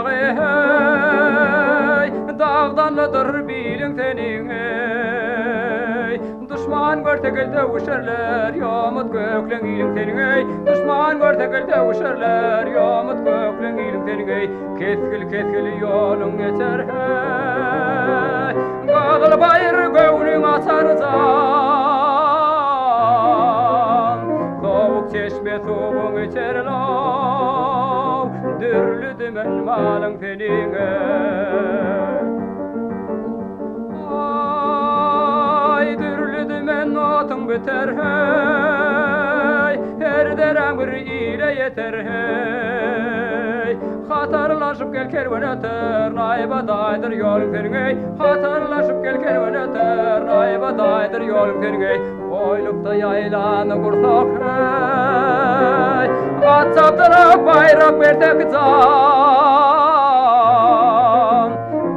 dağı hey, dağdanlıdır bilin senin hey. Düşman görse gelde uşarlar, yamut göklen ilin senin hey. Düşman görse gelde uşarlar, yamut göklen ilin senin hey. Keskil keskil yolun geçer hey, gadıl bayır gönlün açar zan. Soğuk çeşme soğuğun içer lav, dürlü dümen malın senin hey. Ay dürlü dümen otun biter hey, her deren bir ile yeter hey. Hatarlaşıp gel kervan öter, naybadaydır yolun senin hey. Hatarlaşıp gel kervan öter, naybadaydır yolun senin hey. Oylukta yaylanı kursak hey, at saptırak bayrak vertek can.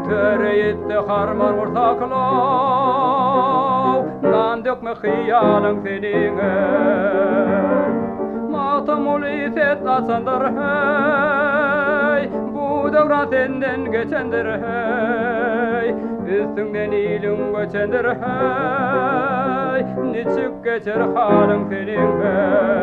Töre yetti harman ortaklav, nan dökme hıyalın senin hey. Matamul iset asandır hey, bu devran senden geçendir hey. Üstünden ilin göçendir hey, niçik geçer halin senin hey.